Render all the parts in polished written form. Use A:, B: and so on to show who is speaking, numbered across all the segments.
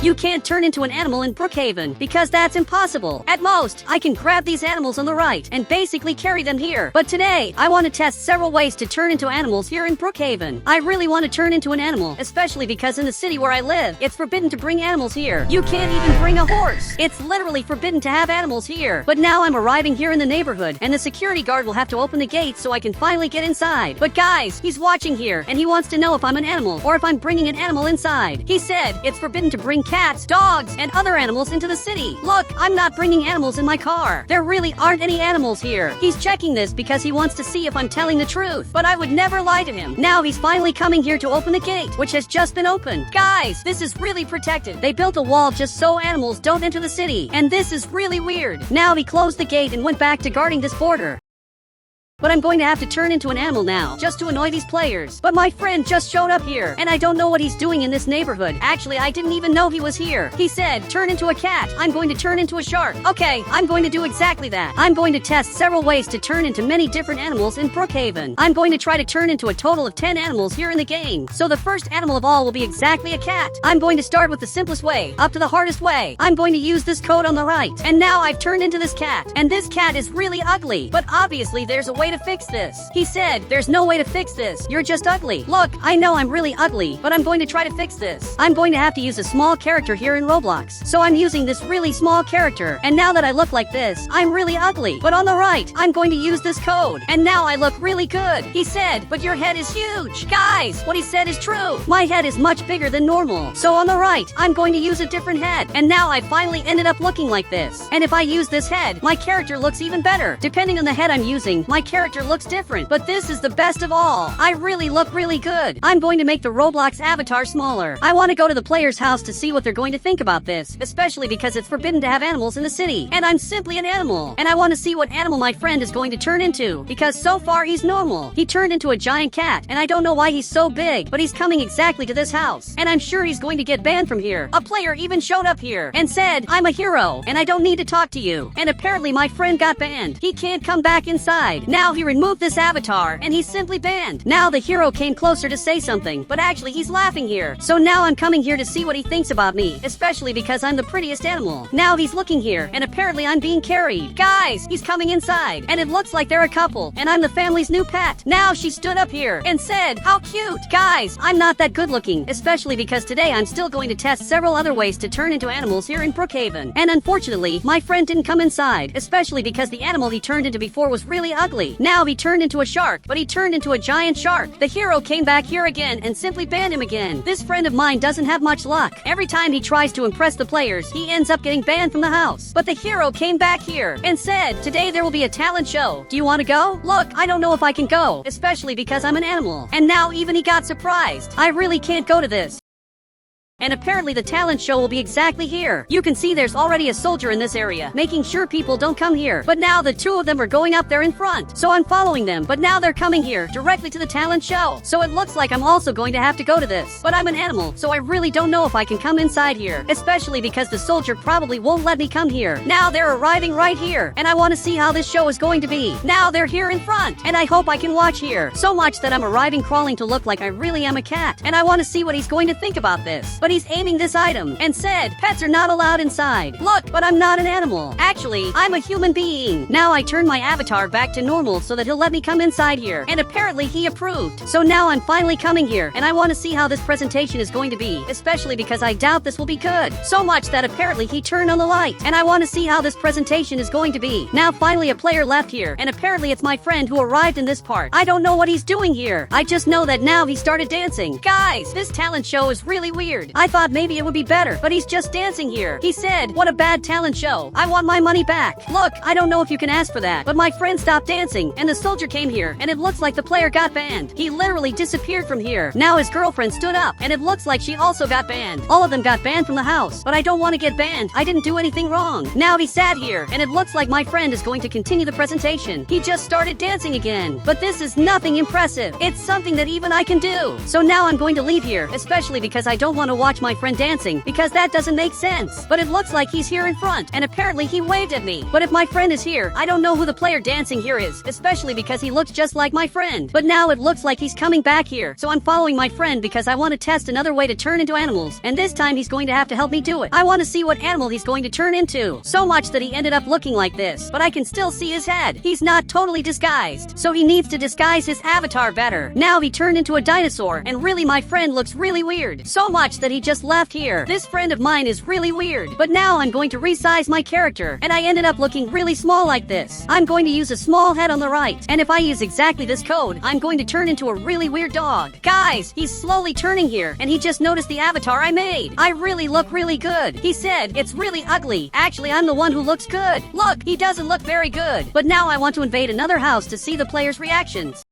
A: You can't turn into an animal in Brookhaven because that's impossible. At most, I can grab these animals on the right and basically carry them here. But today, I want to test several ways to turn into animals here in Brookhaven. I really want to turn into an animal, especially because in the city where I live, it's forbidden to bring animals here. You can't even bring a horse. It's literally forbidden to have animals here. But now I'm arriving here in the neighborhood, and the security guard will have to open the gate so I can finally get inside. But guys, he's watching here, and he wants to know if I'm an animal or if I'm bringing an animal inside. He said it's forbidden to bring cats, dogs, and other animals into the city. Look, I'm not bringing animals in my car. There really aren't any animals here. He's checking this because he wants to see if I'm telling the truth, but I would never lie to him. Now he's finally coming here to open the gate, which has just been opened. Guys, this is really protected. They built a wall just so animals don't enter the city, and this is really weird. Now he closed the gate and went back to guarding this border. But I'm going to have to turn into an animal now, just to annoy these players. But my friend just showed up here, and I don't know what he's doing in this neighborhood. Actually, I didn't even know he was here. He said, turn into a cat. I'm going to turn into a shark. Okay, I'm going to do exactly that. I'm going to test several ways to turn into many different animals in Brookhaven. I'm going to try to turn into a total of 10 animals here in the game. So the first animal of all will be exactly a cat. I'm going to start with the simplest way, up to the hardest way. I'm going to use this code on the right. And now I've turned into this cat. And this cat is really ugly. But obviously there's a way to fix this. He said, there's no way to fix this. You're just ugly. Look, I know I'm really ugly, but I'm going to try to fix this. I'm going to have to use a small character here in Roblox. So I'm using this really small character. And now that I look like this, I'm really ugly. But on the right, I'm going to use this code. And now I look really good. He said, but your head is huge. Guys, what he said is true. My head is much bigger than normal. So on the right, I'm going to use a different head. And now I finally ended up looking like this. And if I use this head, my character looks even better. Depending on the head I'm using, my character looks different, but this is the best of all. I really look really good. I'm going to make the Roblox avatar smaller. I want to go to the player's house to see what they're going to think about this, especially because it's forbidden to have animals in the city. And I'm simply an animal. And I want to see what animal my friend is going to turn into, because so far he's normal. He turned into a giant cat, and I don't know why he's so big, but he's coming exactly to this house. And I'm sure he's going to get banned from here. A player even showed up here and said, I'm a hero, and I don't need to talk to you. And apparently my friend got banned. He can't come back inside. Now he removed this avatar, and he's simply banned. Now the hero came closer to say something, but actually he's laughing here. So now I'm coming here to see what he thinks about me, especially because I'm the prettiest animal. Now he's looking here, and apparently I'm being carried. Guys, he's coming inside, and it looks like they're a couple, and I'm the family's new pet. Now she stood up here and said, how cute. Guys, I'm not that good looking, especially because today I'm still going to test several other ways to turn into animals here in Brookhaven. And unfortunately, my friend didn't come inside, especially because the animal he turned into before was really ugly. Now he turned into a shark, but he turned into a giant shark. The hero came back here again and simply banned him again. This friend of mine doesn't have much luck. Every time he tries to impress the players, he ends up getting banned from the house. But the hero came back here and said, today there will be a talent show. Do you want to go? Look, I don't know if I can go, especially because I'm an animal. And now even he got surprised. I really can't go to this. And apparently the talent show will be exactly here. You can see there's already a soldier in this area, making sure people don't come here. But now the two of them are going up there in front. So I'm following them, but now they're coming here, directly to the talent show. So it looks like I'm also going to have to go to this. But I'm an animal, so I really don't know if I can come inside here. Especially because the soldier probably won't let me come here. Now they're arriving right here, and I want to see how this show is going to be. Now they're here in front, and I hope I can watch here. So much that I'm arriving crawling to look like I really am a cat. And I want to see what he's going to think about this. But he's aiming this item and said, pets are not allowed inside. Look, but I'm not an animal. Actually, I'm a human being. Now I turn my avatar back to normal so that he'll let me come inside here. And apparently he approved. So now I'm finally coming here, and I want to see how this presentation is going to be, especially because I doubt this will be good. So much that apparently he turned on the light, and I want to see how this presentation is going to be. Now finally a player left here, and apparently it's my friend who arrived in this part. I don't know what he's doing here. I just know that now he started dancing. Guys, this talent show is really weird. I thought maybe it would be better, but he's just dancing here. He said, what a bad talent show. I want my money back. Look, I don't know if you can ask for that, but my friend stopped dancing, and the soldier came here, and it looks like the player got banned. He literally disappeared from here. Now his girlfriend stood up, and it looks like she also got banned. All of them got banned from the house, but I don't want to get banned. I didn't do anything wrong. Now he sat here, and it looks like my friend is going to continue the presentation. He just started dancing again, but this is nothing impressive. It's something that even I can do. So now I'm going to leave here, especially because I don't want to watch watch my friend dancing because that doesn't make sense. But it looks like he's here in front, and apparently he waved at me. But if my friend is here, I don't know who the player dancing here is, especially because he looks just like my friend. But now it looks like he's coming back here, so I'm following my friend because I want to test another way to turn into animals, and this time he's going to have to help me do it. I want to see what animal he's going to turn into. So much that he ended up looking like this, but I can still see his head. He's not totally disguised, so he needs to disguise his avatar better. Now he turned into a dinosaur, and really my friend looks really weird. So much that he just left here. This friend of mine is really weird. But now I'm going to resize my character, and I ended up looking really small like this. I'm going to use a small head on the right, and if I use exactly this code, I'm going to turn into a really weird dog. Guys, he's slowly turning here, and he just noticed the avatar I made. I really look really good. He said, it's really ugly. Actually, I'm the one who looks good. Look, he doesn't look very good. But now I want to invade another house to see the players' reactions.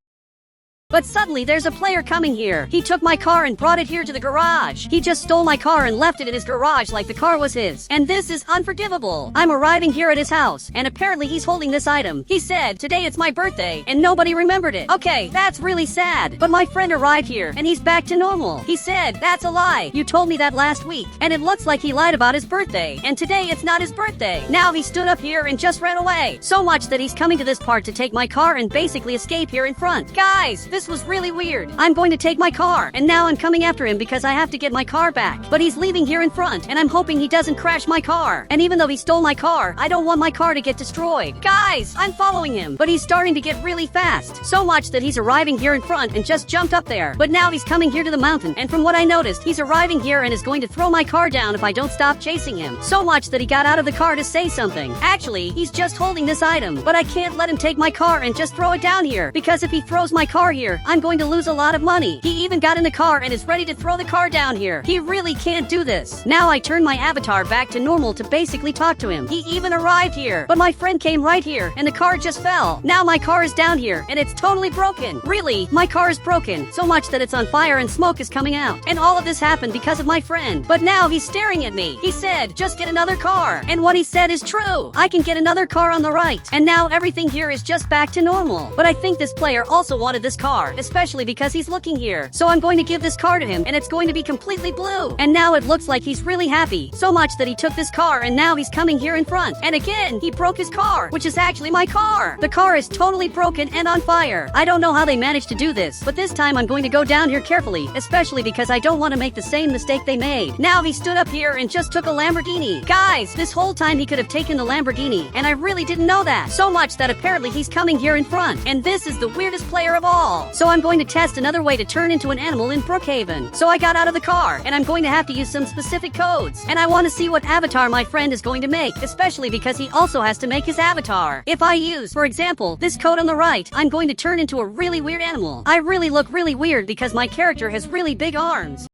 A: But suddenly there's a player coming here. He took my car and brought it here to the garage. He just stole my car and left it in his garage like the car was his. And this is unforgivable. I'm arriving here at his house, and apparently he's holding this item. He said, today it's my birthday, and nobody remembered it. Okay, that's really sad. But my friend arrived here, and he's back to normal. He said, that's a lie. You told me that last week. And it looks like he lied about his birthday. And today it's not his birthday. Now he stood up here and just ran away. So much that he's coming to this part to take my car and basically escape here in front. Guys, this was really weird. I'm going to take my car, and now I'm coming after him because I have to get my car back. But he's leaving here in front, and I'm hoping he doesn't crash my car. And even though he stole my car, I don't want my car to get destroyed. Guys, I'm following him, but he's starting to get really fast. So much that he's arriving here in front and just jumped up there. But now he's coming here to the mountain, and from what I noticed, he's arriving here and is going to throw my car down if I don't stop chasing him. So much that he got out of the car to say something. Actually, he's just holding this item, but I can't let him take my car and just throw it down here, because if he throws my car here, I'm going to lose a lot of money. He even got in the car and is ready to throw the car down here. He really can't do this. Now I turn my avatar back to normal to basically talk to him. He even arrived here, but my friend came right here and the car just fell. Now my car is down here and it's totally broken. Really, my car is broken, so much that it's on fire and smoke is coming out. And all of this happened because of my friend. But now he's staring at me. He said, just get another car. And what he said is true. I can get another car on the right. And now everything here is just back to normal. But I think this player also wanted this car, especially because he's looking here. So I'm going to give this car to him, and it's going to be completely blue. And now it looks like he's really happy. So much that he took this car, and now he's coming here in front. And again, he broke his car, which is actually my car. The car is totally broken and on fire. I don't know how they managed to do this, but this time I'm going to go down here carefully, especially because I don't want to make the same mistake they made. Now he stood up here and just took a Lamborghini. Guys, this whole time he could have taken the Lamborghini, and I really didn't know that. So much that apparently he's coming here in front, and this is the weirdest player of all. So I'm going to test another way to turn into an animal in Brookhaven. So I got out of the car, and I'm going to have to use some specific codes. And I want to see what avatar my friend is going to make, especially because he also has to make his avatar. If I use, for example, this code on the right, I'm going to turn into a really weird animal. I really look really weird because my character has really big arms.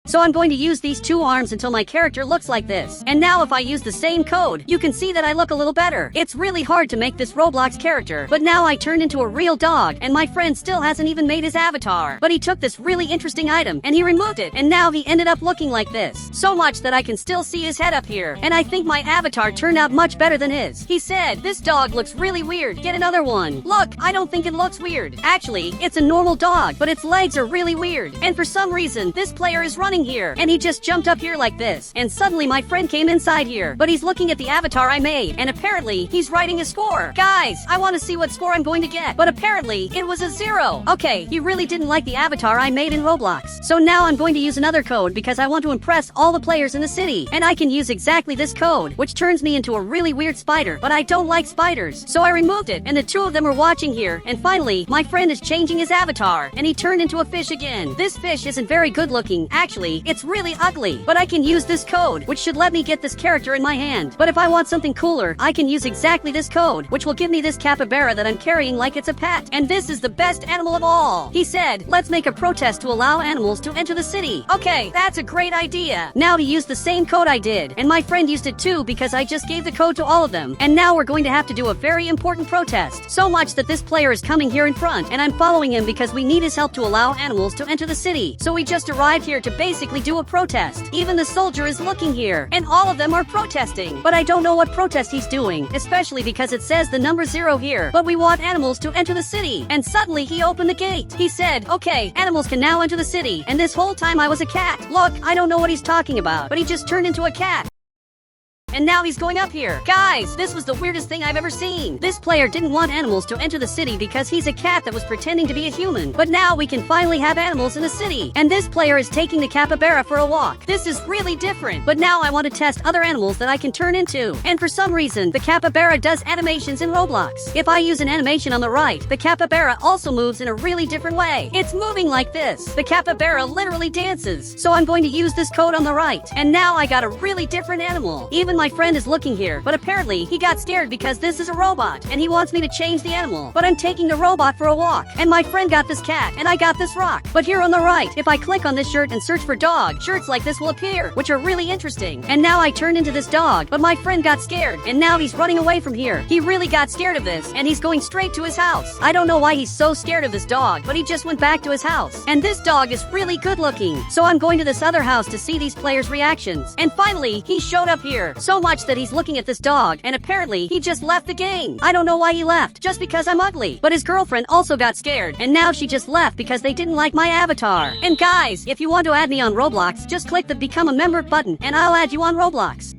A: So I'm going to use these two arms until my character looks like this. And now if I use the same code, you can see that I look a little better. It's really hard to make this Roblox character, but now I turned into a real dog, and my friend still hasn't even made his avatar. But he took this really interesting item, and he removed it, and now he ended up looking like this. So much that I can still see his head up here, and I think my avatar turned out much better than his. He said, this dog looks really weird, get another one. Look, I don't think it looks weird. Actually, it's a normal dog, but its legs are really weird. And for some reason, this player is running here, and he just jumped up here like this, and suddenly my friend came inside here, but he's looking at the avatar I made, and apparently he's writing a score. Guys, I want to see what score I'm going to get, but apparently it was a 0. Okay, he really didn't like the avatar I made in Roblox. So now I'm going to use another code because I want to impress all the players in the city, and I can use exactly this code, which turns me into a really weird spider, but I don't like spiders, so I removed it, and the two of them are watching here, and finally my friend is changing his avatar, and he turned into a fish again. This fish isn't very good looking. Actually, it's really ugly, but I can use this code, which should let me get this character in my hand. But if I want something cooler, I can use exactly this code, which will give me this capybara that I'm carrying like it's a pet. And this is the best animal of all. He said, let's make a protest to allow animals to enter the city. Okay, that's a great idea. Now he used the same code I did, and my friend used it too because I just gave the code to all of them. And now we're going to have to do a very important protest. So much that this player is coming here in front, and I'm following him because we need his help to allow animals to enter the city. So we just arrived here to basically basically do a protest. Even the soldier is looking here, and all of them are protesting. But I don't know what protest he's doing, especially because it says the number 0 here. But we want animals to enter the city. And suddenly he opened the gate. He said, okay, animals can now enter the city. And this whole time I was a cat. Look, I don't know what he's talking about, but he just turned into a cat. And now he's going up here. Guys, this was the weirdest thing I've ever seen. This player didn't want animals to enter the city because he's a cat that was pretending to be a human. But now we can finally have animals in the city. And this player is taking the capybara for a walk. This is really different. But now I want to test other animals that I can turn into. And for some reason, the capybara does animations in Roblox. If I use an animation on the right, the capybara also moves in a really different way. It's moving like this. The capybara literally dances. So I'm going to use this code on the right. And now I got a really different animal. Even my friend is looking here, but apparently he got scared because this is a robot and he wants me to change the animal. But I'm taking the robot for a walk, and my friend got this cat and I got this rock. But here on the right, if I click on this shirt and search for dog, shirts like this will appear, which are really interesting. And now I turned into this dog, but my friend got scared and now he's running away from here. He really got scared of this and he's going straight to his house. I don't know why he's so scared of this dog, but he just went back to his house. And this dog is really good looking. So I'm going to this other house to see these players' reactions. And finally, he showed up here. So much that he's looking at this dog, and apparently he just left the game. I don't know why he left, just because I'm ugly. But his girlfriend also got scared, and now she just left because they didn't like my avatar. And guys, if you want to add me on Roblox, just click the become a member button, and I'll add you on Roblox.